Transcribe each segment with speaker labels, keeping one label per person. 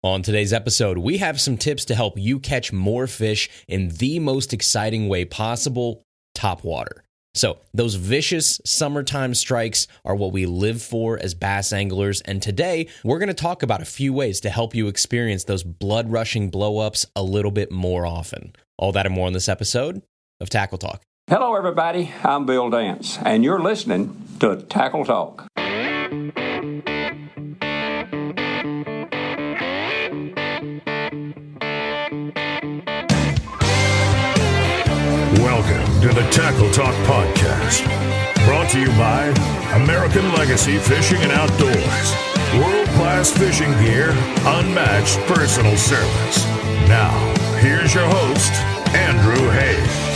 Speaker 1: On today's episode, we have some tips to help you catch more fish in the most exciting way possible, topwater. So those vicious summertime strikes are what we live for as bass anglers, and today we're going to talk about a few ways to help you experience those blood-rushing blow-ups a little bit more often. All that and more on this episode of Tackle Talk.
Speaker 2: Hello everybody, I'm Bill Dance, and you're listening to Tackle Talk.
Speaker 3: Welcome to the Tackle Talk Podcast, brought to you by American Legacy Fishing and Outdoors. World-class fishing gear, unmatched personal service. Now, here's your host, Andrew Hayes.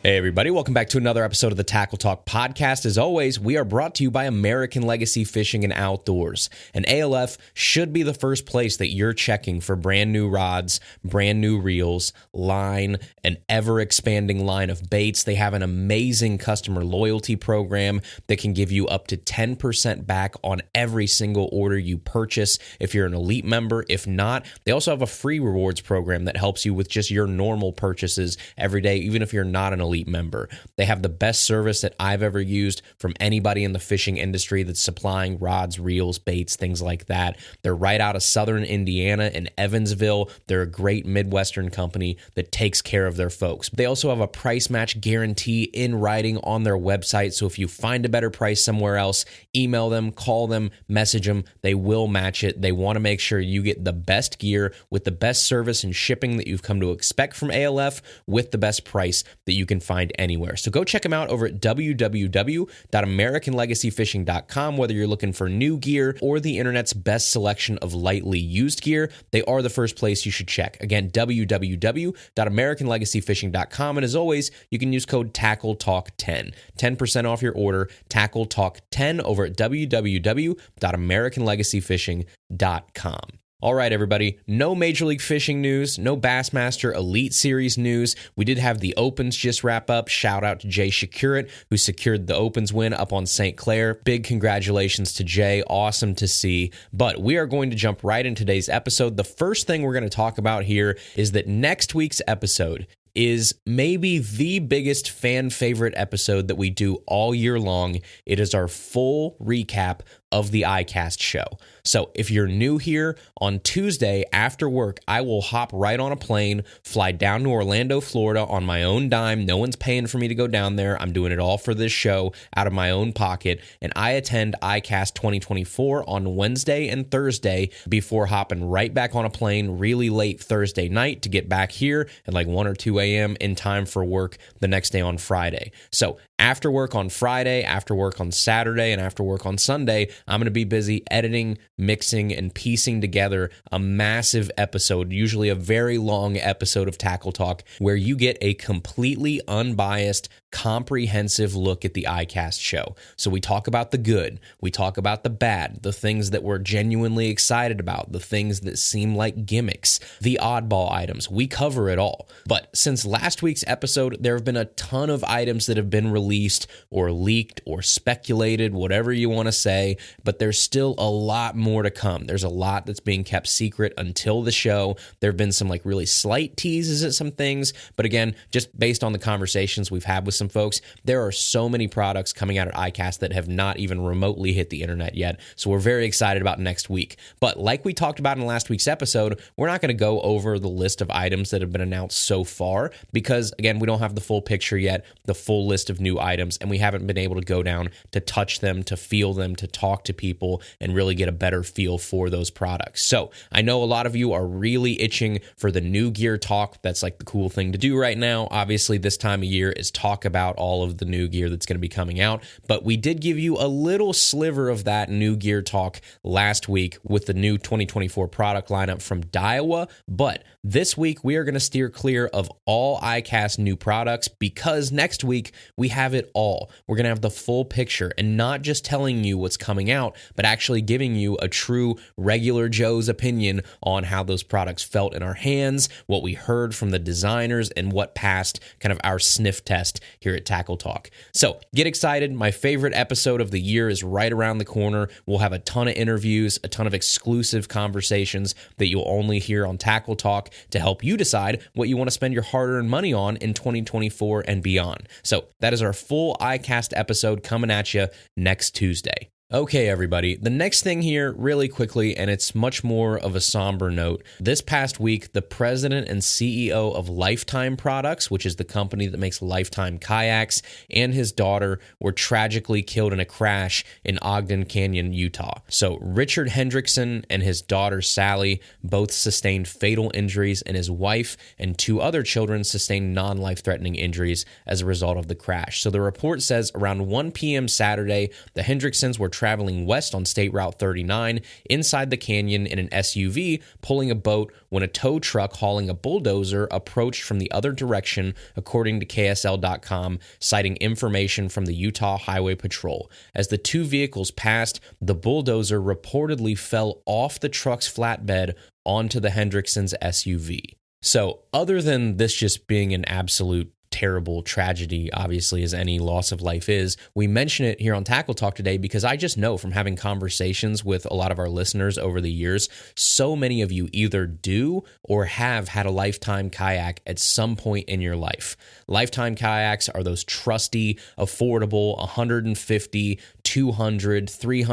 Speaker 1: Hey everybody, welcome back to another episode of the Tackle Talk Podcast. As always, we are brought to you by American Legacy Fishing and Outdoors. And ALF should be the first place that you're checking for brand new rods, brand new reels, line, an ever-expanding line of baits. They have an amazing customer loyalty program that can give you up to 10% back on every single order you purchase if you're an elite member. If not, they also have a free rewards program that helps you with just your normal purchases every day, even if you're not an elite member. They have the best service that I've ever used from anybody in the fishing industry that's supplying rods, reels, baits, things like that. They're right out of southern Indiana in Evansville. They're a great Midwestern company that takes care of their folks. They also have a price match guarantee in writing on their website. So if you find a better price somewhere else, email them, call them, message them. They will match it. They want to make sure you get the best gear with the best service and shipping that you've come to expect from ALF with the best price that you can find anywhere. So go check them out over at www.americanlegacyfishing.com. Whether you're looking for new gear or the internet's best selection of lightly used gear, they are the first place you should check. Again, www.americanlegacyfishing.com. And as always, you can use code TACKLETALK10. 10% off your order, TACKLETALK10 over at www.americanlegacyfishing.com. All right, everybody, no Major League Fishing news, no Bassmaster Elite Series news. We did have the Opens just wrap up. Shout out to Jay Shakurit, who secured the Opens win up on St. Clair. Big congratulations to Jay. Awesome to see. But we are going to jump right into today's episode. The first thing we're going to talk about here is that next week's episode is maybe the biggest fan favorite episode that we do all year long. It is our full recap of the iCast show. So if you're new here, on Tuesday after work, I will hop right on a plane, fly down to Orlando, Florida on my own dime. No one's paying for me to go down there. I'm doing it all for this show out of my own pocket. And I attend iCast 2024 on Wednesday and Thursday before hopping right back on a plane really late Thursday night to get back here at like 1 or 2 a.m. in time for work the next day on Friday. So after work on Friday, after work on Saturday, and after work on Sunday, I'm going to be busy editing, mixing, and piecing together a massive episode, usually a very long episode of Tackle Talk, where you get a completely unbiased, comprehensive look at the iCast show. So we talk about the good, we talk about the bad, the things that we're genuinely excited about, the things that seem like gimmicks, the oddball items. We cover it all. But since last week's episode, there have been a ton of items that have been released or leaked or speculated, whatever you want to say, but there's still a lot more to come. There's a lot that's being kept secret until the show. There have been some like really slight teases at some things, but again, just based on the conversations we've had with some folks, there are so many products coming out at iCast that have not even remotely hit the internet yet, so we're very excited about next week. But like we talked about in last week's episode, we're not going to go over the list of items that have been announced so far because, again, we don't have the full picture yet, the full list of new items, and we haven't been able to go down to touch them, to feel them, to talk to people, and really get a better feel for those products. So I know a lot of you are really itching for the new gear talk. That's like the cool thing to do right now. Obviously, this time of year is talk about all of the new gear that's going to be coming out, but we did give you a little sliver of that new gear talk last week with the new 2024 product lineup from Daiwa. But this week, we are going to steer clear of all iCast new products because next week we have have it all. We're going to have the full picture and not just telling you what's coming out, but actually giving you a true regular Joe's opinion on how those products felt in our hands, what we heard from the designers, and what passed kind of our sniff test here at Tackle Talk. So get excited. My favorite episode of the year is right around the corner. We'll have a ton of interviews, a ton of exclusive conversations that you'll only hear on Tackle Talk to help you decide what you want to spend your hard-earned money on in 2024 and beyond. So that is our full iCast episode coming at you next Tuesday. Okay, everybody, the next thing here really quickly, and it's much more of a somber note. This past week, the president and CEO of Lifetime Products, which is the company that makes Lifetime kayaks, and his daughter were tragically killed in a crash in Ogden Canyon, Utah. So Richard Hendrickson and his daughter Sally both sustained fatal injuries, and his wife and 2 other children sustained non-life-threatening injuries as a result of the crash. So the report says around 1 p.m. Saturday, the Hendricksons were traveling west on State Route 39 inside the canyon in an SUV pulling a boat when a tow truck hauling a bulldozer approached from the other direction, according to KSL.com, citing information from the Utah Highway Patrol. As the 2 vehicles passed, the bulldozer reportedly fell off the truck's flatbed onto the Hendricksons' SUV. So other than this just being an absolute terrible tragedy, obviously, as any loss of life is, we mention it here on Tackle Talk today because I just know from having conversations with a lot of our listeners over the years, so many of you either do or have had a Lifetime kayak at some point in your life. Lifetime kayaks are those trusty, affordable, $150, $200,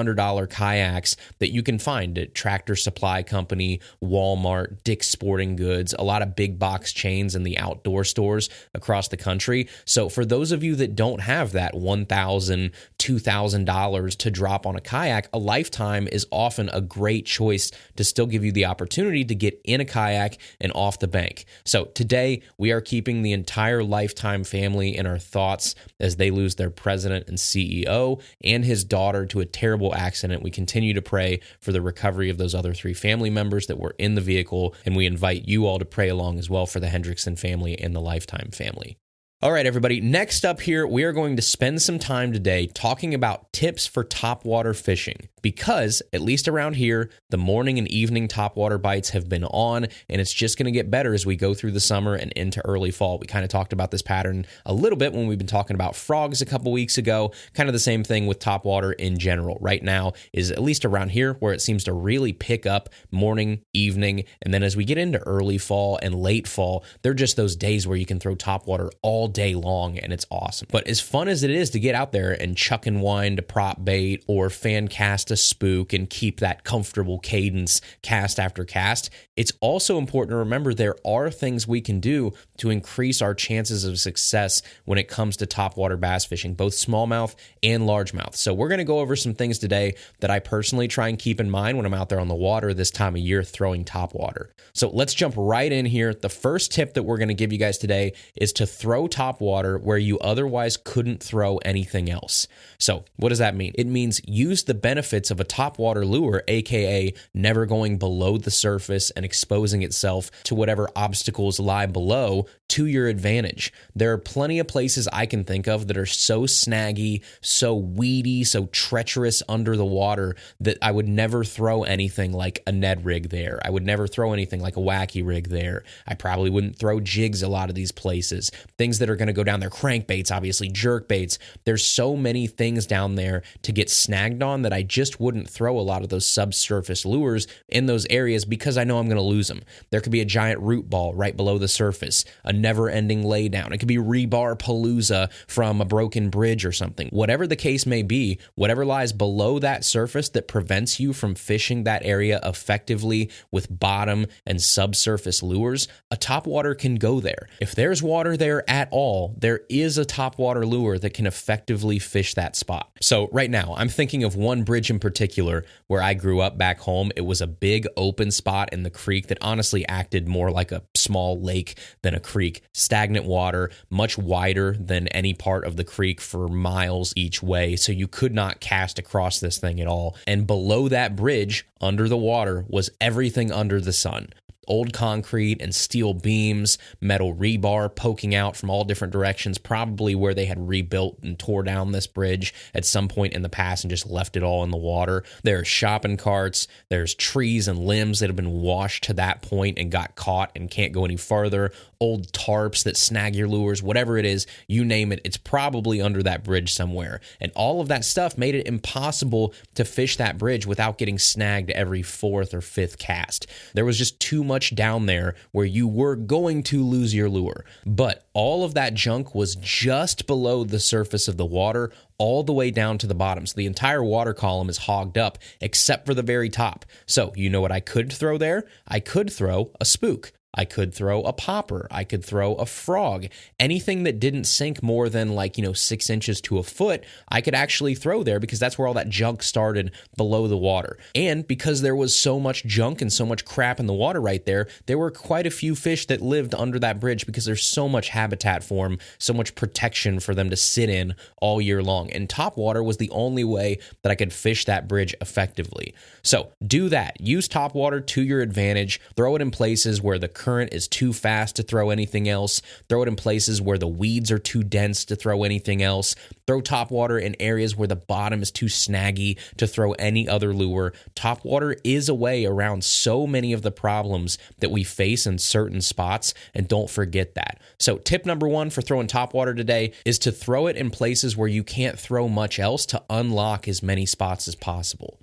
Speaker 1: $300 kayaks that you can find at Tractor Supply Company, Walmart, Dick's Sporting Goods, a lot of big box chains in the outdoor stores across the country. So for those of you that don't have that $1,000, $2,000 to drop on a kayak, a Lifetime is often a great choice to still give you the opportunity to get in a kayak and off the bank. So today we are keeping the entire Lifetime family in our thoughts as they lose their president and CEO and his daughter to a terrible accident. We continue to pray for the recovery of those other 3 family members that were in the vehicle, and we invite you all to pray along as well for the Hendrickson family and the Lifetime family. All right, everybody, next up here, we are going to spend some time today talking about tips for topwater fishing because, at least around here, the morning and evening topwater bites have been on, and it's just going to get better as we go through the summer and into early fall. We kind of talked about this pattern a little bit when we've been talking about frogs a couple weeks ago, kind of the same thing with topwater in general. Right now is, at least around here, where it seems to really pick up morning, evening, and then as we get into early fall and late fall, they're just those days where you can throw topwater all day long, and it's awesome. But as fun as it is to get out there and chuck and wind a prop bait or fan cast a spook and keep that comfortable cadence cast after cast, it's also important to remember there are things we can do to increase our chances of success when it comes to topwater bass fishing, both smallmouth and largemouth. So we're going to go over some things today that I personally try and keep in mind when I'm out there on the water this time of year throwing topwater. So let's jump right in here. The first tip that we're going to give you guys today is to throw topwater where you otherwise couldn't throw anything else. So what does that mean? It means use the benefits of a topwater lure, aka never going below the surface and exposing itself to whatever obstacles lie below to your advantage. There are plenty of places I can think of that are so snaggy, so weedy, so treacherous under the water that I would never throw anything like a Ned rig there. I would never throw anything like a wacky rig there. I probably wouldn't throw jigs a lot of these places. Things that are going to go down there, crankbaits, obviously, jerk baits. There's so many things down there to get snagged on that I just wouldn't throw a lot of those subsurface lures in those areas because I know I'm going to lose them. There could be a giant root ball right below the surface, a never-ending laydown. It could be rebar palooza from a broken bridge or something. Whatever the case may be, whatever lies below that surface that prevents you from fishing that area effectively with bottom and subsurface lures, a topwater can go there. If there's water there at all, there is a topwater lure that can effectively fish that spot. So right now, I'm thinking of one bridge in particular where I grew up back home. It was a big open spot in the creek that honestly acted more like a small lake than a creek. Stagnant water, much wider than any part of the creek for miles each way, so you could not cast across this thing at all. And below that bridge, under the water, was everything under the sun. old concrete and steel beams, metal rebar poking out from all different directions, probably where they had rebuilt and tore down this bridge at some point in the past and just left it all in the water. There's shopping carts, there's trees and limbs that have been washed to that point and got caught and can't go any farther, old tarps that snag your lures, whatever it is, you name it, it's probably under that bridge somewhere. And all of that stuff made it impossible to fish that bridge without getting snagged every fourth or fifth cast. There was just too much down there where you were going to lose your lure. But all of that junk was just below the surface of the water, all the way down to the bottom. So the entire water column is hogged up except for the very top. So you know what I could throw there? I could throw a spook. I could throw a popper. I could throw a frog. Anything that didn't sink more than 6 inches to a foot, I could actually throw there because that's where all that junk started below the water. And because there was so much junk and so much crap in the water right there were quite a few fish that lived under that bridge because there's so much habitat for them, so much protection for them to sit in all year long. And topwater was the only way that I could fish that bridge effectively. So do that. Use topwater to your advantage. Throw it in places where the current is too fast to throw anything else. Throw it in places where the weeds are too dense to throw anything else. Throw topwater in areas where the bottom is too snaggy to throw any other lure. Topwater is a way around so many of the problems that we face in certain spots, and don't forget that. So tip number 1 for throwing topwater today is to throw it in places where you can't throw much else to unlock as many spots as possible.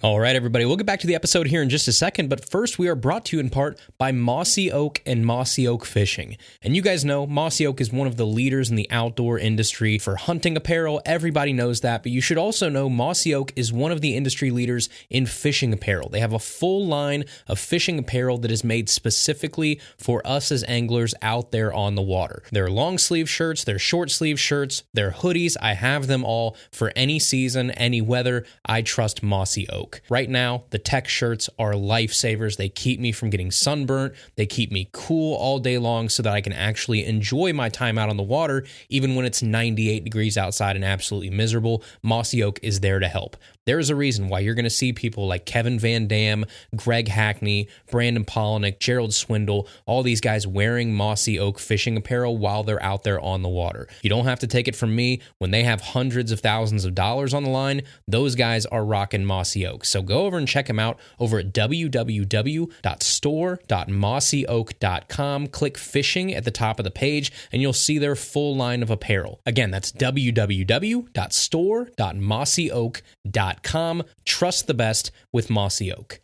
Speaker 1: All right, everybody, we'll get back to the episode here in just a second, but first we are brought to you in part by Mossy Oak and Mossy Oak Fishing. And you guys know Mossy Oak is one of the leaders in the outdoor industry for hunting apparel. Everybody knows that, but you should also know Mossy Oak is one of the industry leaders in fishing apparel. They have a full line of fishing apparel that is made specifically for us as anglers out there on the water. There are long sleeve shirts, there are short sleeve shirts, there are hoodies. I have them all for any season, any weather. I trust Mossy Oak. Right now, the tech shirts are lifesavers. They keep me from getting sunburnt. They keep me cool all day long so that I can actually enjoy my time out on the water, even when it's 98 degrees outside and absolutely miserable. Mossy Oak is there to help. There is a reason why you're going to see people like Kevin Van Dam, Greg Hackney, Brandon Polnick, Gerald Swindle, all these guys wearing Mossy Oak fishing apparel while they're out there on the water. You don't have to take it from me. When they have hundreds of thousands of dollars on the line, those guys are rocking Mossy Oak. So go over and check them out over at www.store.mossyoak.com. Click fishing at the top of the page and you'll see their full line of apparel. Again, that's www.store.mossyoak.com. Trust the best with Mossy Oak.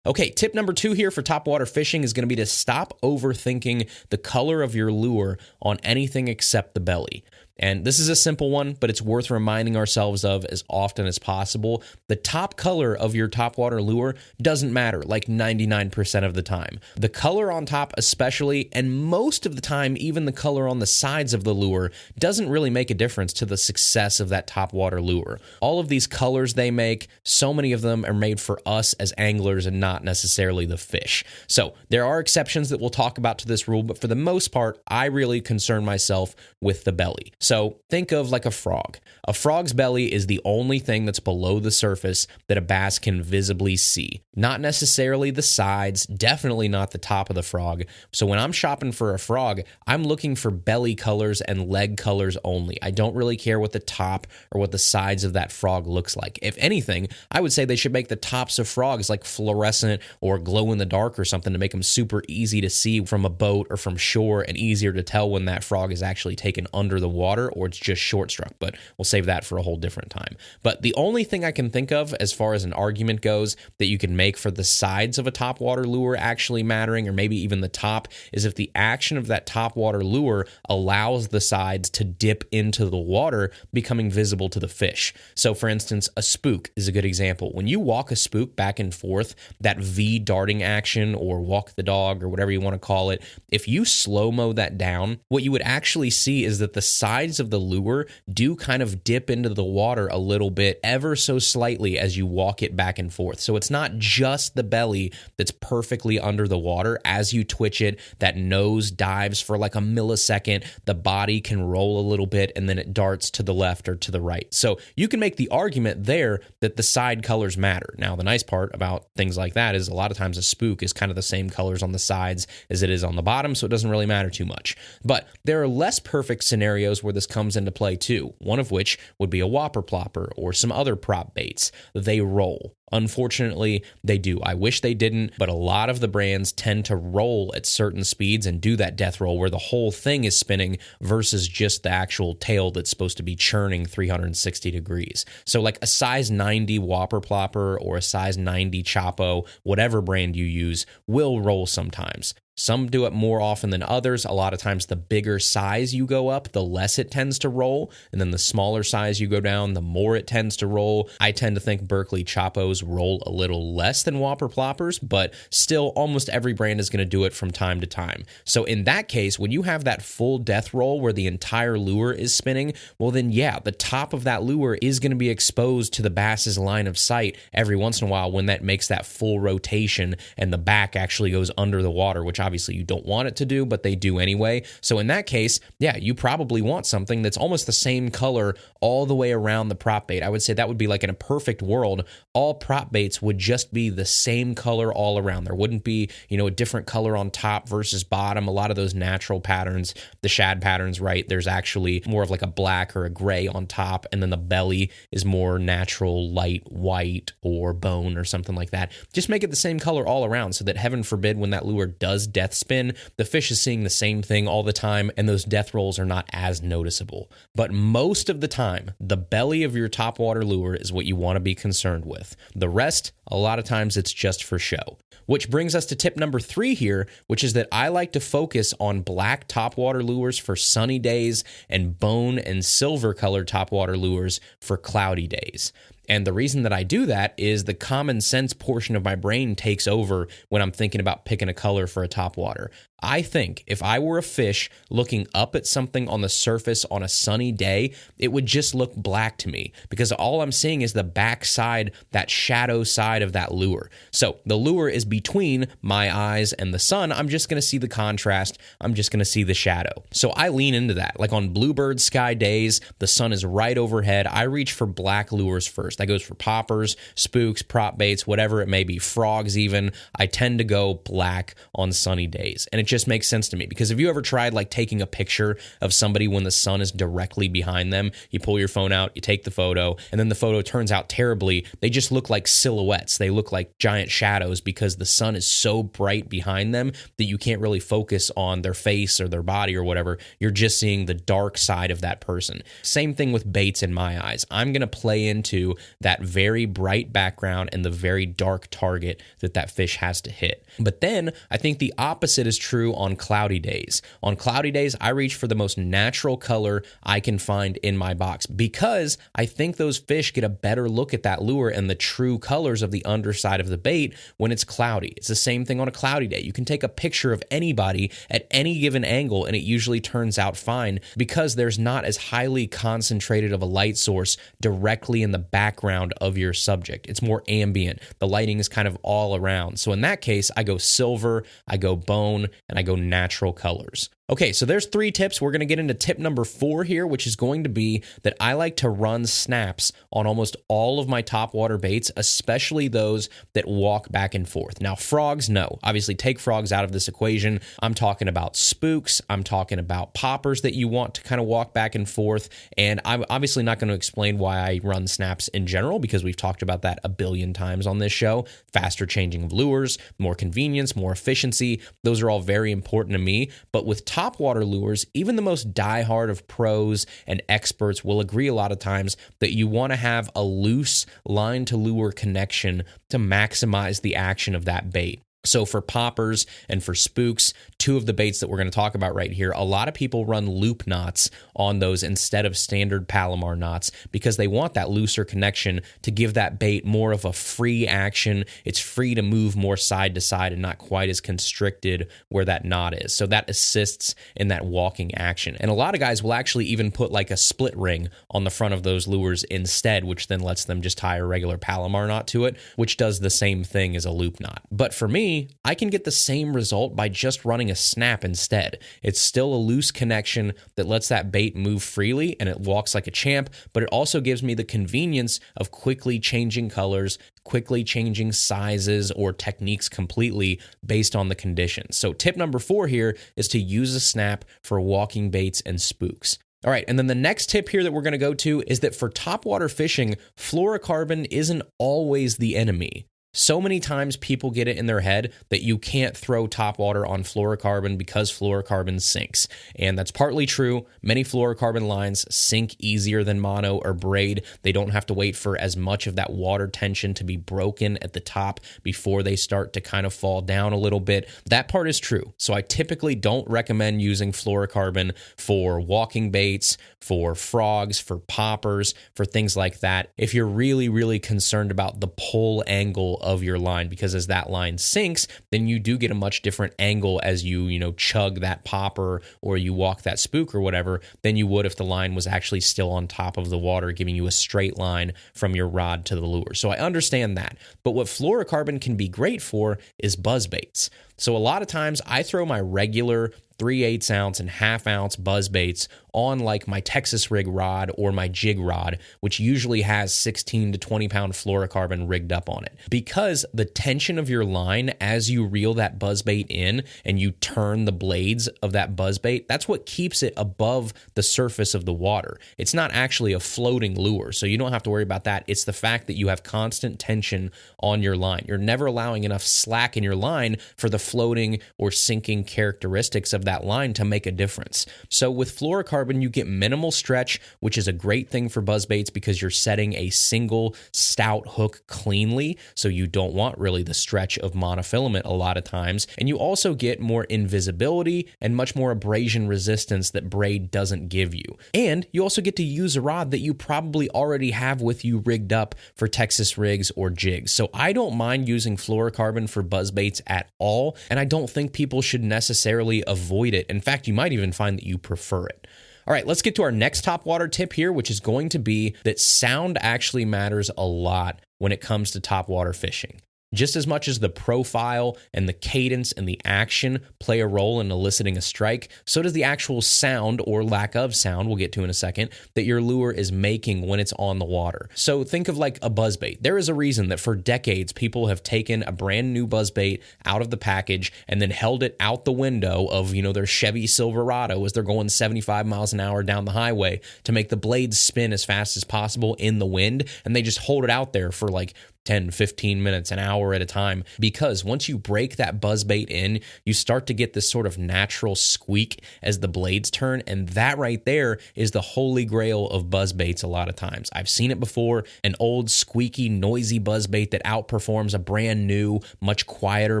Speaker 1: Okay, tip number 2 here for topwater fishing is going to be to stop overthinking the color of your lure on anything except the belly. And this is a simple one, but it's worth reminding ourselves of as often as possible. The top color of your topwater lure doesn't matter like 99% of the time. The color on top especially, and most of the time even the color on the sides of the lure, doesn't really make a difference to the success of that topwater lure. All of these colors they make, so many of them are made for us as anglers and not necessarily the fish. So there are exceptions that we'll talk about to this rule, but for the most part, I really concern myself with the belly. So think of like a frog. A frog's belly is the only thing that's below the surface that a bass can visibly see. Not necessarily the sides, definitely not the top of the frog. So when I'm shopping for a frog, I'm looking for belly colors and leg colors only. I don't really care what the top or what the sides of that frog looks like. If anything, I would say they should make the tops of frogs like fluorescent or glow in the dark or something to make them super easy to see from a boat or from shore and easier to tell when that frog is actually taken under the water or it's just short struck, but we'll save that for a whole different time. But the only thing I can think of as far as an argument goes that you can make for the sides of a topwater lure actually mattering, or maybe even the top, is if the action of that topwater lure allows the sides to dip into the water, becoming visible to the fish. So for instance, a spook is a good example. When you walk a spook back and forth, that V darting action or walk the dog or whatever you want to call it, if you slow-mo that down, what you would actually see is that the sides sides of the lure do kind of dip into the water a little bit, ever so slightly, as you walk it back and forth. So it's not just the belly that's perfectly under the water. As you twitch it, that nose dives for like a millisecond, the body can roll a little bit, and then it darts to the left or to the right. So you can make the argument there that the side colors matter. Now, the nice part about things like that is a lot of times a spook is kind of the same colors on the sides as it is on the bottom, so it doesn't really matter too much. But there are less perfect scenarios where this comes into play too, one of which would be a whopper plopper or some other prop baits. They roll. Unfortunately, they do. I wish they didn't, but a lot of the brands tend to roll at certain speeds and do that death roll where the whole thing is spinning versus just the actual tail that's supposed to be churning 360 degrees. So like a size 90 whopper plopper or a size 90 Chapo, whatever brand you use, will roll sometimes. Some do it more often than others. A lot of times the bigger size you go up, the less it tends to roll. And then the smaller size you go down, the more it tends to roll. I tend to think Berkley Chapos roll a little less than Whopper Ploppers, but still almost every brand is going to do it from time to time. So in that case, when you have that full death roll where the entire lure is spinning, well then yeah, the top of that lure is going to be exposed to the bass's line of sight every once in a while when that makes that full rotation and the back actually goes under the water, which obviously you don't want it to do, but they do anyway. So in that case, yeah, you probably want something that's almost the same color all the way around the prop bait. I would say that would be like in a perfect world, all prop baits would just be the same color all around. There wouldn't be, a different color on top versus bottom. A lot of those natural patterns, the shad patterns, right? There's actually more of like a black or a gray on top, and then the belly is more natural, light white or bone or something like that. Just make it the same color all around so that heaven forbid when that lure does death spin, the fish is seeing the same thing all the time and those death rolls are not as noticeable. But most of the time, the belly of your topwater lure is what you want to be concerned with. The rest, a lot of times it's just for show. Which brings us to tip number 3 here, which is that I like to focus on black topwater lures for sunny days and bone and silver colored topwater lures for cloudy days. And the reason that I do that is the common sense portion of my brain takes over when I'm thinking about picking a color for a topwater. I think if I were a fish looking up at something on the surface on a sunny day, it would just look black to me because all I'm seeing is the back side, that shadow side of that lure. So the lure is between my eyes and the sun. I'm just going to see the contrast. I'm just going to see the shadow. So I lean into that. Like on bluebird sky days, the sun is right overhead. I reach for black lures first. That goes for poppers, spooks, prop baits, whatever it may be, frogs even. I tend to go black on sunny days. And it just makes sense to me because have you ever tried like taking a picture of somebody when the sun is directly behind them? You pull your phone out, you take the photo, and then the photo turns out terribly. They just look like silhouettes. They look like giant shadows because the sun is so bright behind them that you can't really focus on their face or their body or whatever. You're just seeing the dark side of that person. Same thing with baits in my eyes. I'm going to play into that very bright background and the very dark target that fish has to hit. But then I think the opposite is true on cloudy days. On cloudy days, I reach for the most natural color I can find in my box because I think those fish get a better look at that lure and the true colors of the underside of the bait when it's cloudy. It's the same thing on a cloudy day. You can take a picture of anybody at any given angle and it usually turns out fine because there's not as highly concentrated of a light source directly in the background of your subject. It's more ambient. The lighting is kind of all around. So in that case, I go silver, I go bone, and I go natural colors. Okay, so there's 3 tips. We're going to get into tip number 4 here, which is going to be that I like to run snaps on almost all of my topwater baits, especially those that walk back and forth. Now, frogs, no. Obviously, take frogs out of this equation. I'm talking about spooks. I'm talking about poppers that you want to kind of walk back and forth. And I'm obviously not going to explain why I run snaps in general because we've talked about that a billion times on this show. Faster changing of lures, more convenience, more efficiency. Those are all very important to me. But with topwater lures, even the most diehard of pros and experts will agree a lot of times that you want to have a loose line to lure connection to maximize the action of that bait. So for poppers and for spooks, two of the baits that we're going to talk about right here, a lot of people run loop knots on those instead of standard Palomar knots because they want that looser connection to give that bait more of a free action. It's free to move more side to side and not quite as constricted where that knot is. So that assists in that walking action. And a lot of guys will actually even put like a split ring on the front of those lures instead, which then lets them just tie a regular Palomar knot to it, which does the same thing as a loop knot. But for me, I can get the same result by just running a snap instead. It's still a loose connection that lets that bait move freely and it walks like a champ, but it also gives me the convenience of quickly changing colors, quickly changing sizes or techniques completely based on the conditions. So tip number 4 here is to use a snap for walking baits and spooks. All right, and then the next tip here that we're going to go to is that for topwater fishing, fluorocarbon isn't always the enemy. So many times people get it in their head that you can't throw topwater on fluorocarbon because fluorocarbon sinks. And that's partly true. Many fluorocarbon lines sink easier than mono or braid. They don't have to wait for as much of that water tension to be broken at the top before they start to kind of fall down a little bit. That part is true. So I typically don't recommend using fluorocarbon for walking baits, for frogs, for poppers, for things like that. If you're really, really concerned about the pull angle of your line, because as that line sinks, then you do get a much different angle as you chug that popper or you walk that spook or whatever than you would if the line was actually still on top of the water, giving you a straight line from your rod to the lure. So I understand that. But what fluorocarbon can be great for is buzz baits. So a lot of times I throw my regular 3/8 ounce and 1/2 ounce buzz baits on like my Texas rig rod or my jig rod, which usually has 16 to 20 pound fluorocarbon rigged up on it. Because the tension of your line as you reel that buzz bait in and you turn the blades of that buzz bait, that's what keeps it above the surface of the water. It's not actually a floating lure, so you don't have to worry about that. It's the fact that you have constant tension on your line. You're never allowing enough slack in your line for the floating or sinking characteristics of that line to make a difference. So with fluorocarbon, you get minimal stretch, which is a great thing for buzz baits because you're setting a single stout hook cleanly, so you don't want really the stretch of monofilament a lot of times. And you also get more invisibility and much more abrasion resistance that braid doesn't give you. And you also get to use a rod that you probably already have with you rigged up for Texas rigs or jigs. So I don't mind using fluorocarbon for buzz baits at all, and I don't think people should necessarily avoid it. In fact, you might even find that you prefer it. All right, let's get to our next topwater tip here, which is going to be that sound actually matters a lot when it comes to topwater fishing. Just as much as the profile and the cadence and the action play a role in eliciting a strike, so does the actual sound or lack of sound, we'll get to in a second, that your lure is making when it's on the water. So think of like a buzzbait. There is a reason that for decades people have taken a brand new buzzbait out of the package and then held it out the window of, their Chevy Silverado as they're going 75 miles an hour down the highway to make the blades spin as fast as possible in the wind, and they just hold it out there for like 10, 15 minutes, an hour at a time, because once you break that buzzbait in, you start to get this sort of natural squeak as the blades turn, and that right there is the holy grail of buzzbaits a lot of times. I've seen it before, an old squeaky, noisy buzzbait that outperforms a brand new, much quieter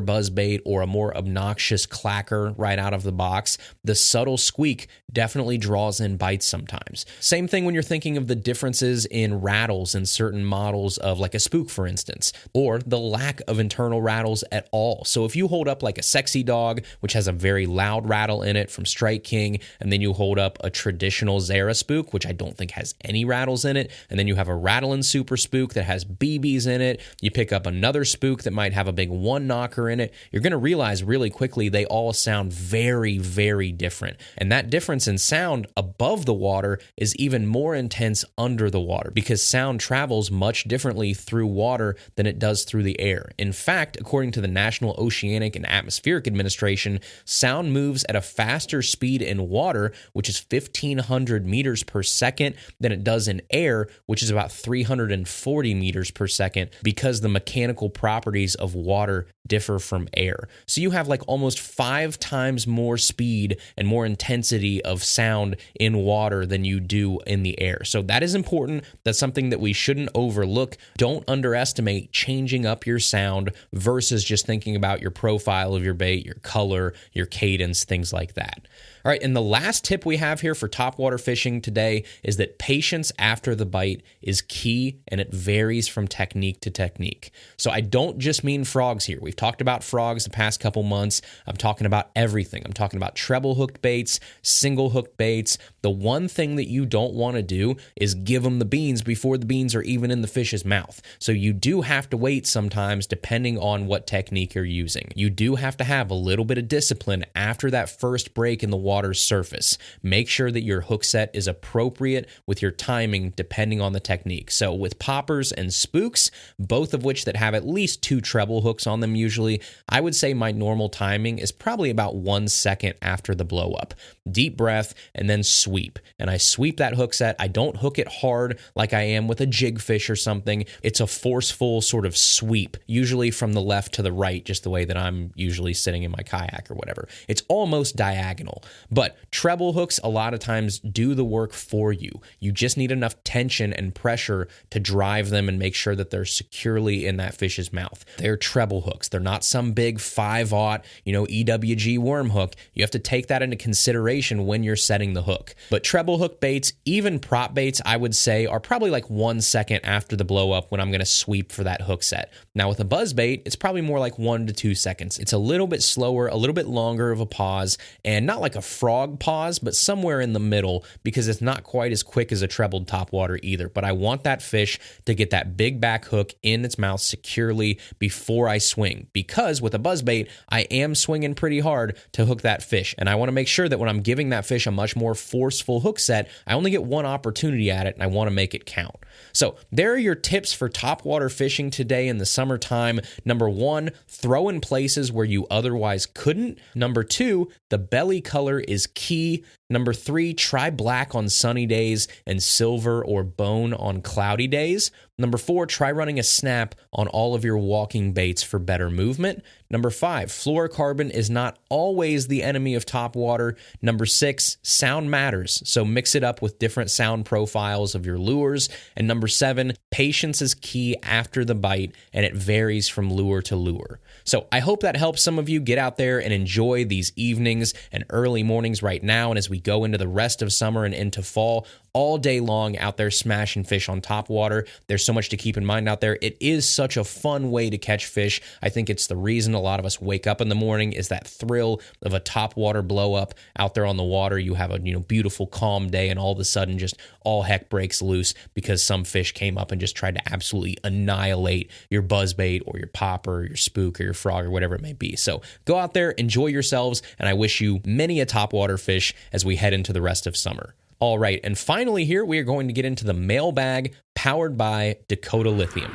Speaker 1: buzzbait or a more obnoxious clacker right out of the box. The subtle squeak definitely draws in bites sometimes. Same thing when you're thinking of the differences in rattles in certain models of like a spook, for instance, or the lack of internal rattles at all. So if you hold up like a Sexy Dog, which has a very loud rattle in it from Strike King, and then you hold up a traditional Zara spook, which I don't think has any rattles in it, and then you have a Rattlin' Super spook that has BBs in it, you pick up another spook that might have a big one knocker in it, you're going to realize really quickly they all sound very, very different. And that difference in sound above the water is even more intense under the water because sound travels much differently through water than it does through the air. In fact, according to the National Oceanic and Atmospheric Administration, sound moves at a faster speed in water, which is 1,500 meters per second, than it does in air, which is about 340 meters per second, because the mechanical properties of water differ from air. So you have like almost 5 times more speed and more intensity of sound in water than you do in the air. So that is important. That's something that we shouldn't overlook. Don't underestimate underestimate changing up your sound versus just thinking about your profile of your bait, your color, your cadence, things like that. All right, and the last tip we have here for topwater fishing today is that patience after the bite is key, and it varies from technique to technique. So I don't just mean frogs here. We've talked about frogs the past couple months. I'm talking about everything. I'm talking about treble hooked baits, single hooked baits. The one thing that you don't want to do is give them the beans before the beans are even in the fish's mouth. So you do have to wait sometimes depending on what technique you're using. You do have to have a little bit of discipline after that first break in the water's surface. Make sure that your hook set is appropriate with your timing depending on the technique. So with poppers and spooks, both of which that have at least 2 treble hooks on them usually, I would say my normal timing is probably about 1 second after the blow up. Deep breath and then sweep. And I sweep that hook set. I don't hook it hard like I am with a jig fish or something. It's a forceful sort of sweep, usually from the left to the right, just the way that I'm usually sitting in my kayak or whatever. It's almost diagonal. But treble hooks a lot of times do the work for you. You just need enough tension and pressure to drive them and make sure that they're securely in that fish's mouth. They're treble hooks. They're not some big 5/0, EWG worm hook. You have to take that into consideration when you're setting the hook. But treble hook baits, even prop baits, I would say are probably like 1 second after the blow up when I'm going to sweep for that hook set. Now with a buzz bait, it's probably more like 1 to 2 seconds. It's a little bit slower, a little bit longer of a pause, and not like a frog pause, but somewhere in the middle because it's not quite as quick as a trebled topwater either. But I want that fish to get that big back hook in its mouth securely before I swing, because with a buzzbait, I am swinging pretty hard to hook that fish. And I want to make sure that when I'm giving that fish a much more forceful hook set, I only get one opportunity at it and I want to make it count. So there are your tips for topwater fishing today in the summertime. Number 1, throw in places where you otherwise couldn't. Number 2, the belly color is key. Number 3, try black on sunny days and silver or bone on cloudy days. Number 4, try running a snap on all of your walking baits for better movement. Number 5, fluorocarbon is not always the enemy of topwater. Number 6, sound matters, so mix it up with different sound profiles of your lures. And number 7, patience is key after the bite, and it varies from lure to lure. So I hope that helps some of you get out there and enjoy these evenings and early mornings right now, and as we go into the rest of summer and into fall, all day long out there smashing fish on topwater. There's so much to keep in mind out there. It is such a fun way to catch fish. I think it's the reason a lot of us wake up in the morning, is that thrill of a topwater blow up out there on the water. You have a beautiful calm day, and all of a sudden just all heck breaks loose because some fish came up and just tried to absolutely annihilate your buzzbait or your popper or your spook or your frog or whatever it may be. So go out there, enjoy yourselves, and I wish you many a topwater fish as we head into the rest of summer. All right, and finally here, we are going to get into the mailbag powered by Dakota Lithium.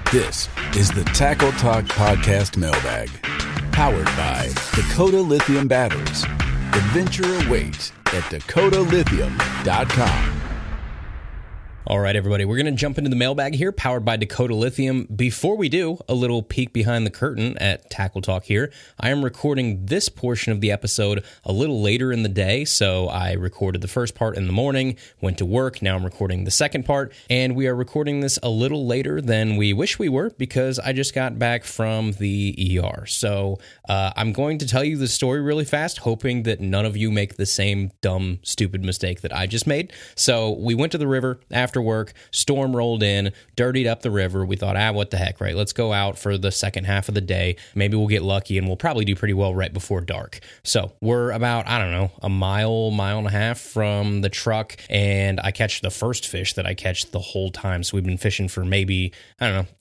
Speaker 4: This is the Tackle Talk Podcast Mailbag, powered by Dakota Lithium Batteries. Adventure awaits at dakotalithium.com.
Speaker 1: All right, everybody, we're going to jump into the mailbag here, powered by Dakota Lithium. Before we do, a little peek behind the curtain at Tackle Talk here. I am recording this portion of the episode a little later in the day, so I recorded the first part in the morning, went to work, now I'm recording the second part, and we are recording this a little later than we wish we were because I just got back from the ER. So I'm going to tell you the story really fast, hoping that none of you make the same dumb, stupid mistake that I just made. So we went to the river after work, storm rolled in, dirtied up the river. We thought, what the heck, right? Let's go out for the second half of the day. Maybe we'll get lucky and we'll probably do pretty well right before dark. So we're about, a mile and a half from the truck, and I catch the first fish that I catch the whole time. So we've been fishing for maybe,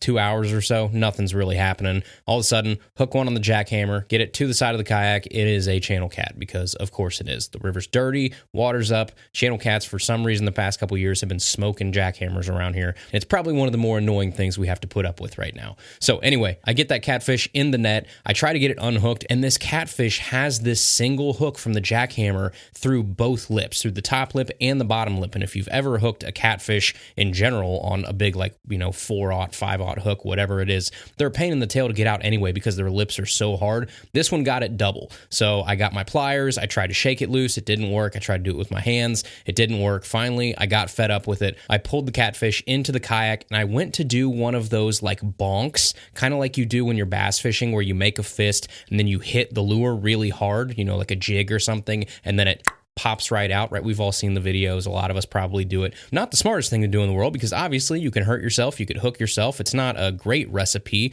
Speaker 1: 2 hours or so. Nothing's really happening. All of a sudden, hook one on the jackhammer, get it to the side of the kayak. It is a channel cat, because of course it is. The river's dirty, water's up. Channel cats, for some reason, the past couple years have been smoking jackhammers around here. It's probably one of the more annoying things we have to put up with right now. So anyway, I get that catfish in the net. I try to get it unhooked, and this catfish has this single hook from the jackhammer through both lips, through the top lip and the bottom lip. And if you've ever hooked a catfish in general on a big 4/0, 5/0 hook, whatever it is, they're a pain in the tail to get out anyway because their lips are so hard. This one got it double. So I got my pliers. I tried to shake it loose. It didn't work. I tried to do it with my hands. It didn't work. Finally, I got fed up with it. I pulled the catfish into the kayak, and I went to do one of those like bonks, kind of like you do when you're bass fishing, where you make a fist and then you hit the lure really hard, like a jig or something, and then it pops right out, right? We've all seen the videos. A lot of us probably do it. Not the smartest thing to do in the world, because obviously you can hurt yourself. You could hook yourself. It's not a great recipe,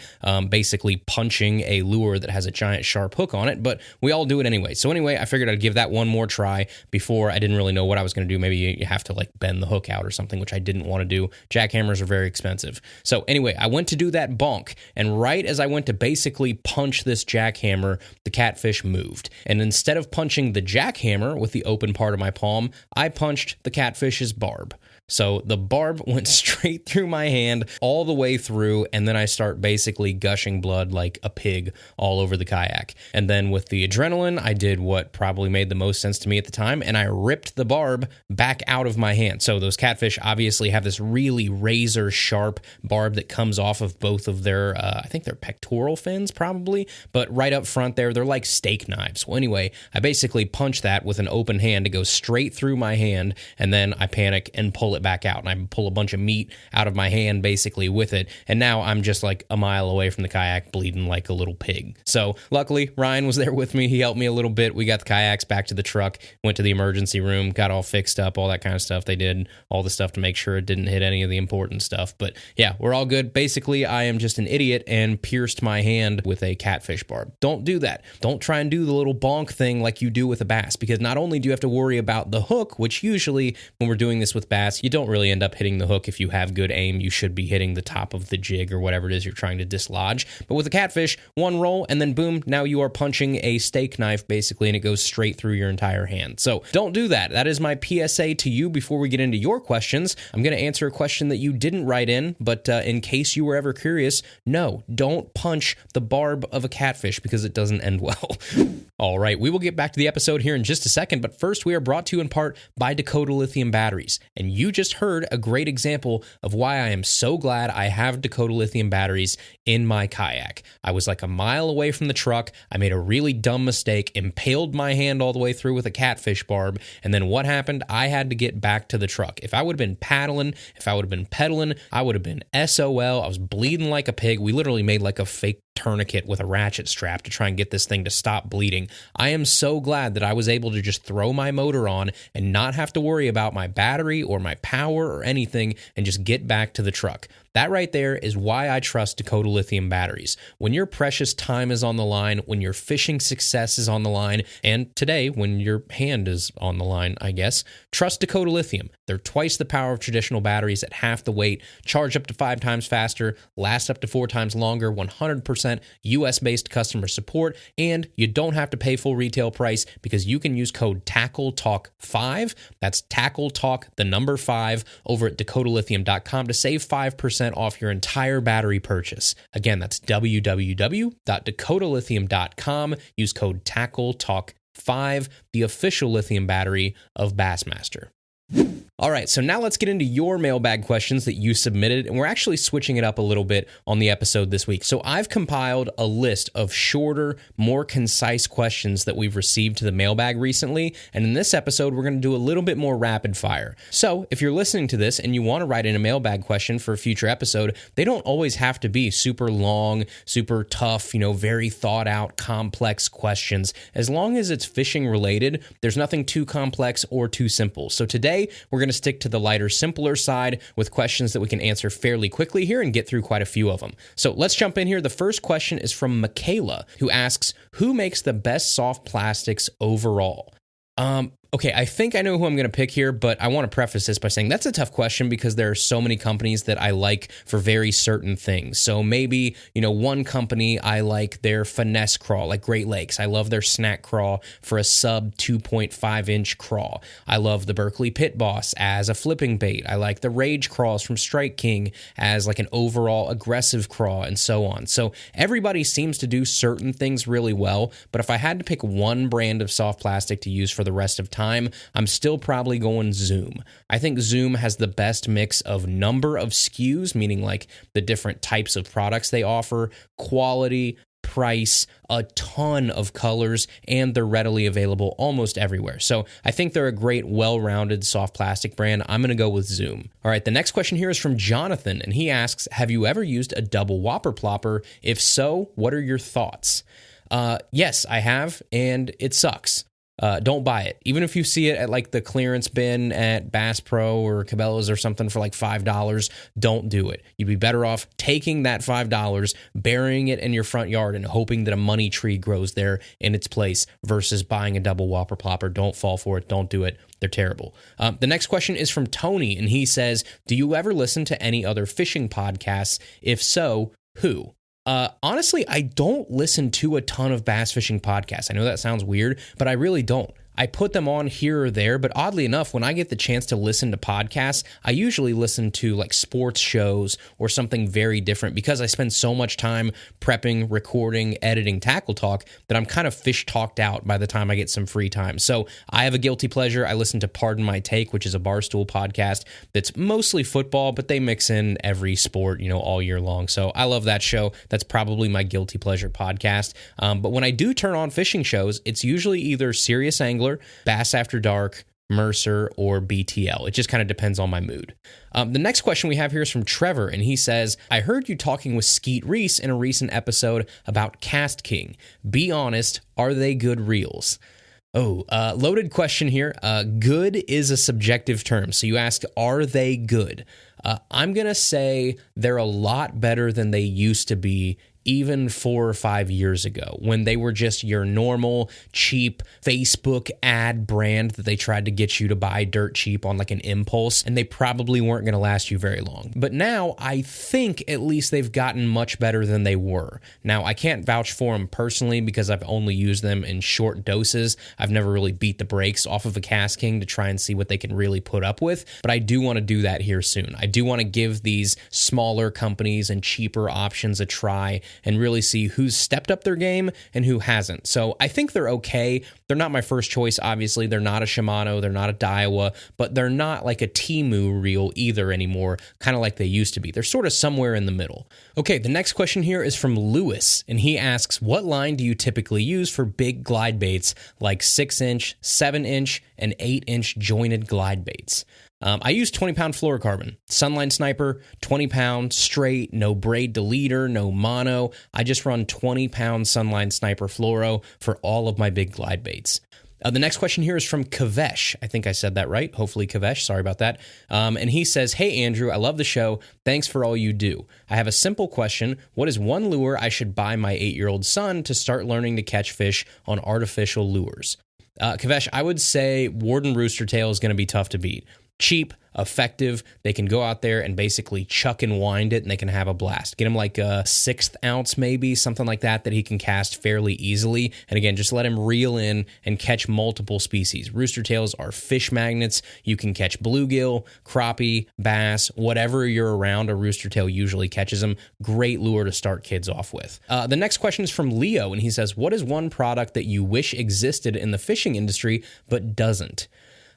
Speaker 1: basically punching a lure that has a giant sharp hook on it, but we all do it anyway. So anyway, I figured I'd give that one more try. Before, I didn't really know what I was going to do. Maybe you have to like bend the hook out or something, which I didn't want to do. Jackhammers are very expensive. So anyway, I went to do that bonk, and right as I went to basically punch this jackhammer, the catfish moved. And instead of punching the jackhammer with the open part of my palm, I punched the catfish's barb. So the barb went straight through my hand all the way through, and then I start basically gushing blood like a pig all over the kayak. And then with the adrenaline, I did what probably made the most sense to me at the time, and I ripped the barb back out of my hand. So those catfish obviously have this really razor sharp barb that comes off of both of their, I think they're pectoral fins probably, but right up front there, they're like steak knives. Well, anyway, I basically punched that with an open hand to go straight through my hand, and then I panic and pull it back out, and I pull a bunch of meat out of my hand basically with it, and now I'm just like a mile away from the kayak bleeding like a little pig. So luckily Ryan was there with me. He helped me a little bit. We got the kayaks back to the truck, went to the emergency room, got all fixed up, all that kind of stuff. They did all the stuff to make sure it didn't hit any of the important stuff, but yeah, we're all good. Basically, I am just an idiot and pierced my hand with a catfish barb. Don't do that. Don't try and do the little bonk thing like you do with a bass, because not only do you have to worry about the hook, which usually when we're doing this with bass, you don't really end up hitting the hook. If you have good aim, you should be hitting the top of the jig or whatever it is you're trying to dislodge. But with a catfish, one roll and then boom, now you are punching a steak knife basically, and it goes straight through your entire hand. So don't do that. That is my PSA to you before we get into your questions. I'm going to answer a question that you didn't write in, but in case you were ever curious, no, don't punch the barb of a catfish because it doesn't end well. All right, we will get back to the episode here in just a second, but first we are brought to you in part by Dakota Lithium Batteries. And you just heard a great example of why I am so glad I have Dakota Lithium Batteries in my kayak. I was like a mile away from the truck. I made a really dumb mistake, impaled my hand all the way through with a catfish barb, and then what happened? I had to get back to the truck. If I would have been paddling, if I would have been pedaling, I would have been SOL. I was bleeding like a pig. We literally made like a fake tourniquet with a ratchet strap to try and get this thing to stop bleeding. I am so glad that I was able to just throw my motor on and not have to worry about my battery or my power or anything and just get back to the truck. That right there is why I trust Dakota Lithium Batteries. When your precious time is on the line, when your fishing success is on the line, and today when your hand is on the line, I guess, trust Dakota Lithium. They're twice the power of traditional batteries at half the weight, charge up to 5 times faster, last up to 4 times longer, 100% US-based customer support, and you don't have to pay full retail price because you can use code TACKLETALK5, that's TACKLETALK, the number 5, over at dakotalithium.com to save 5% off your entire battery purchase. Again, that's www.dakotalithium.com. Use code TACKLETALK5, the official lithium battery of Bassmaster. All right, so now let's get into your mailbag questions that you submitted, and we're actually switching it up a little bit on the episode this week. So I've compiled a list of shorter, more concise questions that we've received to the mailbag recently, and in this episode, we're going to do a little bit more rapid fire. So if you're listening to this and you want to write in a mailbag question for a future episode, they don't always have to be super long, super tough, very thought out, complex questions. As long as it's fishing related, there's nothing too complex or too simple. So today, we're going to stick to the lighter, simpler side with questions that we can answer fairly quickly here and get through quite a few of them. So let's jump in here. The first question is from Michaela, who asks, who makes the best soft plastics overall? Okay, I think I know who I'm going to pick here, but I want to preface this by saying that's a tough question because there are so many companies that I like for very certain things. So maybe, one company, I like their finesse crawl, like Great Lakes. I love their snack crawl for a sub 2.5 inch crawl. I love the Berkeley Pit Boss as a flipping bait. I like the Rage crawls from Strike King as like an overall aggressive crawl and so on. So everybody seems to do certain things really well, but if I had to pick one brand of soft plastic to use for the rest of time, I'm still probably going Zoom. I think Zoom has the best mix of number of SKUs, meaning like the different types of products they offer, quality, price, a ton of colors, and they're readily available almost everywhere. So I think they're a great, well-rounded soft plastic brand. I'm going to go with Zoom. All right, the next question here is from Jonathan, and he asks, have you ever used a double whopper plopper? If so, what are your thoughts? Yes, I have, and it sucks. Don't buy it. Even if you see it at like the clearance bin at Bass Pro or Cabela's or something for like $5, don't do it. You'd be better off taking that $5, burying it in your front yard and hoping that a money tree grows there in its place versus buying a double whopper plopper. Don't fall for it. Don't do it. They're terrible. The next question is from Tony, and he says, do you ever listen to any other fishing podcasts? If so, who? Honestly, I don't listen to a ton of bass fishing podcasts. I know that sounds weird, but I really don't. I put them on here or there, but oddly enough, when I get the chance to listen to podcasts, I usually listen to like sports shows or something very different because I spend so much time prepping, recording, editing Tackle Talk that I'm kind of fish talked out by the time I get some free time. So I have a guilty pleasure. I listen to Pardon My Take, which is a Barstool podcast that's mostly football, but they mix in every sport, all year long. So I love that show. That's probably my guilty pleasure podcast. But when I do turn on fishing shows, it's usually either Serious Angler, Bass After Dark, Mercer, or BTL. It just kind of depends on my mood. The next question we have here is from Trevor, and he says, I heard you talking with Skeet Reese in a recent episode about Cast King. Be honest, are they good reels? Loaded question here. Good is a subjective term. So you ask, are they good? I'm going to say they're a lot better than they used to be even 4 or 5 years ago when they were just your normal, cheap Facebook ad brand that they tried to get you to buy dirt cheap on like an impulse, and they probably weren't going to last you very long. But now I think at least they've gotten much better than they were. Now, I can't vouch for them personally because I've only used them in short doses. I've never really beat the brakes off of a Cast King to try and see what they can really put up with, but I do want to do that here soon. I do want to give these smaller companies and cheaper options a try and really see who's stepped up their game and who hasn't. So I think they're okay. They're not my first choice, obviously. They're not a Shimano. They're not a Daiwa, but they're not like a Temu reel either anymore, kind of like they used to be. They're sort of somewhere in the middle. Okay, the next question here is from Lewis, and he asks, what line do you typically use for big glide baits like 6-inch, 7-inch, and 8-inch jointed glide baits? I use 20-pound fluorocarbon. Sunline Sniper, 20-pound, straight, no braid to leader, no mono. I just run 20-pound Sunline Sniper fluoro for all of my big glide baits. The next question here is from Kavesh. I think I said that right. Hopefully Kavesh. Sorry about that. And he says, hey, Andrew, I love the show. Thanks for all you do. I have a simple question. What is one lure I should buy my 8-year-old son to start learning to catch fish on artificial lures? Kavesh, I would say Warden Rooster Tail is going to be tough to beat. Cheap, effective. They can go out there and basically chuck and wind it, and they can have a blast. Get him like a 1/6 ounce, maybe something like that he can cast fairly easily. And again, just let him reel in and catch multiple species. Rooster tails are fish magnets. You can catch bluegill, crappie, bass, whatever you're around. A rooster tail usually catches them. Great lure to start kids off with. The next question is from Leo, and he says, "What is one product that you wish existed in the fishing industry but doesn't?"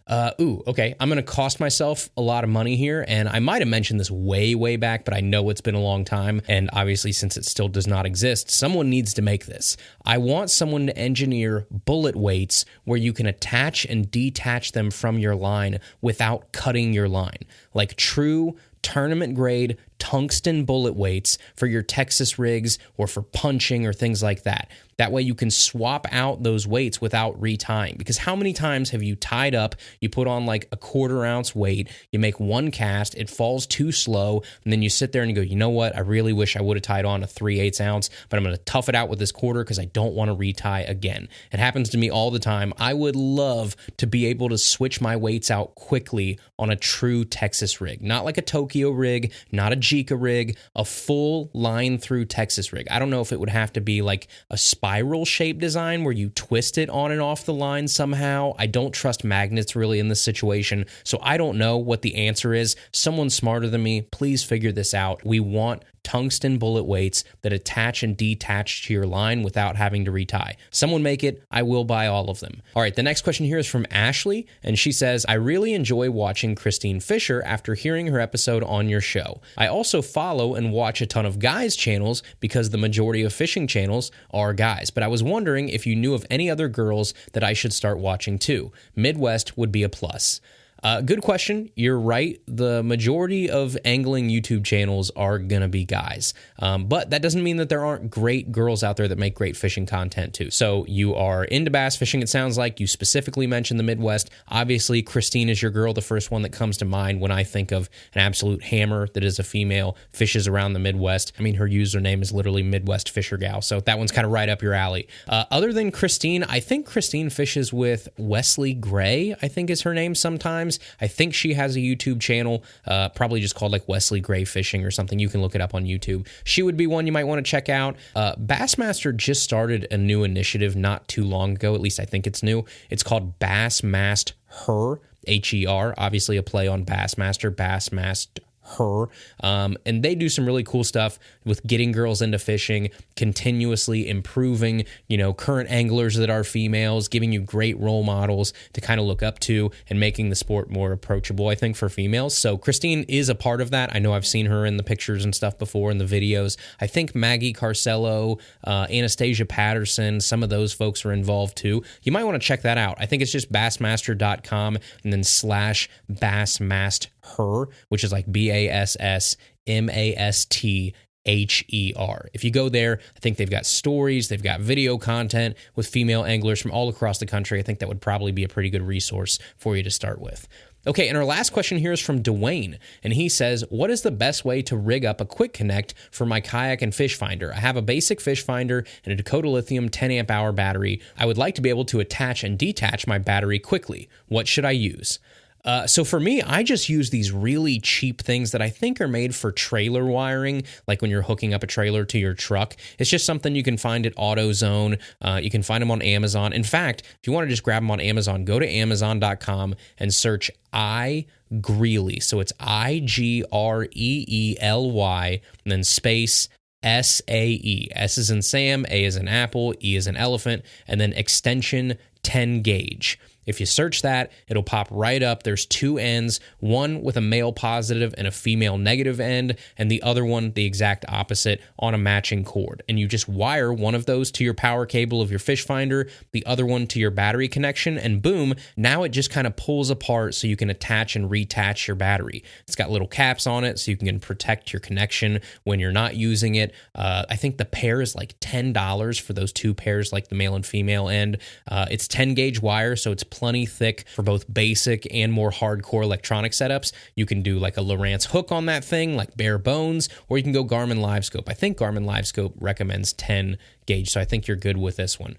Speaker 1: Okay. I'm going to cost myself a lot of money here, and I might have mentioned this way back, but I know it's been a long time, and obviously since it still does not exist, someone needs to make this. I want someone to engineer bullet weights where you can attach and detach them from your line without cutting your line. Like true tournament grade tungsten bullet weights for your Texas rigs or for punching or things like that. That way you can swap out those weights without retying. Because how many times have you tied up, you put on like a 1/4 ounce weight, you make one cast, it falls too slow, and then you sit there and you go, you know what, I really wish I would have tied on a 3/8 ounce, but I'm going to tough it out with this 1/4 because I don't want to retie again. It happens to me all the time. I would love to be able to switch my weights out quickly on a true Texas rig. Not like a Tokyo rig, not a Jika rig, a full line through Texas rig. I don't know if it would have to be like a spiral shape design where you twist it on and off the line somehow. I don't trust magnets really in this situation, so I don't know what the answer is. Someone smarter than me, please figure this out. We want tungsten bullet weights that attach and detach to your line without having to retie. Someone make it. I will buy all of them. All right, the next question here is from Ashley, and she says, I really enjoy watching Christine Fisher after hearing her episode on your show. I also follow and watch a ton of guys' channels because the majority of fishing channels are guys. But I was wondering if you knew of any other girls that I should start watching too. Midwest would be a plus. Good question. You're right. The majority of angling YouTube channels are going to be guys. But that doesn't mean that there aren't great girls out there that make great fishing content too. So you are into bass fishing, it sounds like. You specifically mentioned the Midwest. Obviously, Christine is your girl, the first one that comes to mind when I think of an absolute hammer that is a female, fishes around the Midwest. I mean, her username is literally Midwest Fisher Gal. So that one's kind of right up your alley. Other than Christine, I think Christine fishes with Wesley Gray, I think is her name sometimes. I think she has a YouTube channel, probably just called like Wesley Gray Fishing or something. You can look it up on YouTube. She would be one you might want to check out. Bassmaster just started a new initiative not too long ago. At least I think it's new. It's called Bassmast Her, H-E-R, obviously a play on Bassmaster, Bassmast Her. And they do some really cool stuff with getting girls into fishing, continuously improving, current anglers that are females, giving you great role models to kind of look up to and making the sport more approachable, I think, for females. So Christine is a part of that. I know I've seen her in the pictures and stuff before in the videos. I think Maggie Carcello, Anastasia Patterson, some of those folks are involved too. You might want to check that out. I think it's just bassmaster.com and then /Bassmast-Her, which is like BASSMASTHER. If you go there, I think they've got stories, they've got video content with female anglers from all across the country. I think that would probably be a pretty good resource for you to start with. Okay, and our last question here is from Dwayne, and he says, what is the best way to rig up a quick connect for my kayak and fish finder? I have a basic fish finder and a Dakota Lithium 10 amp hour battery. I would like to be able to attach and detach my battery quickly. What should I use? So for me, I just use these really cheap things that I think are made for trailer wiring, like when you're hooking up a trailer to your truck. It's just something you can find at AutoZone. You can find them on Amazon. In fact, if you want to just grab them on Amazon, go to Amazon.com and search iGreely. So it's IGREELY and then space SAE. S is in Sam, A is in Apple, E is in elephant, and then extension 10 gauge. If you search that, it'll pop right up. There's two ends, one with a male positive and a female negative end, and the other one the exact opposite on a matching cord. And you just wire one of those to your power cable of your fish finder, the other one to your battery connection, and boom, now it just kind of pulls apart so you can attach and reattach your battery. It's got little caps on it so you can protect your connection when you're not using it. I think the pair is like $10 for those two pairs, like the male and female end. It's 10 gauge wire, so it's plenty thick for both basic and more hardcore electronic setups. You can do like a Lowrance hook on that thing, like bare bones, or you can go Garmin LiveScope. I think Garmin LiveScope recommends 10 gauge, so I think you're good with this one.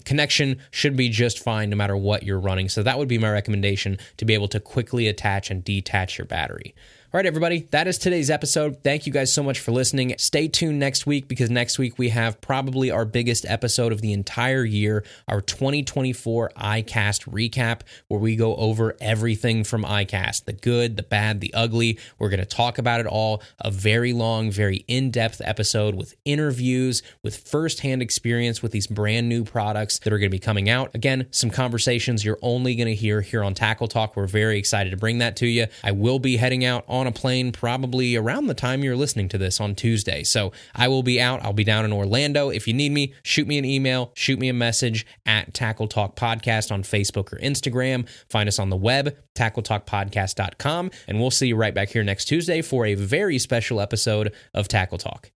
Speaker 1: Connection should be just fine no matter what you're running, so that would be my recommendation, to be able to quickly attach and detach your battery. All right, everybody, that is today's episode. Thank you guys so much for listening. Stay tuned next week, because next week we have probably our biggest episode of the entire year, our 2024 iCast recap, where we go over everything from iCast, the good, the bad, the ugly. We're going to talk about it all. A very long, very in-depth episode with interviews, with firsthand experience with these brand new products that are going to be coming out. Again, some conversations you're only going to hear here on Tackle Talk. We're very excited to bring that to you. I will be heading out on a plane probably around the time you're listening to this on Tuesday. So I will be out. I'll be down in Orlando. If you need me, shoot me an email, shoot me a message at Tackle Talk Podcast on Facebook or Instagram. Find us on the web, tackletalkpodcast.com, and we'll see you right back here next Tuesday for a very special episode of Tackle Talk.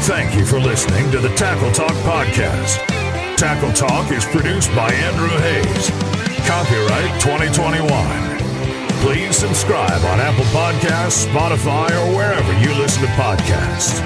Speaker 3: Thank you for listening to the Tackle Talk Podcast. Tackle Talk is produced by Andrew Hayes. Copyright 2021. Please subscribe on Apple Podcasts, Spotify, or wherever you listen to podcasts.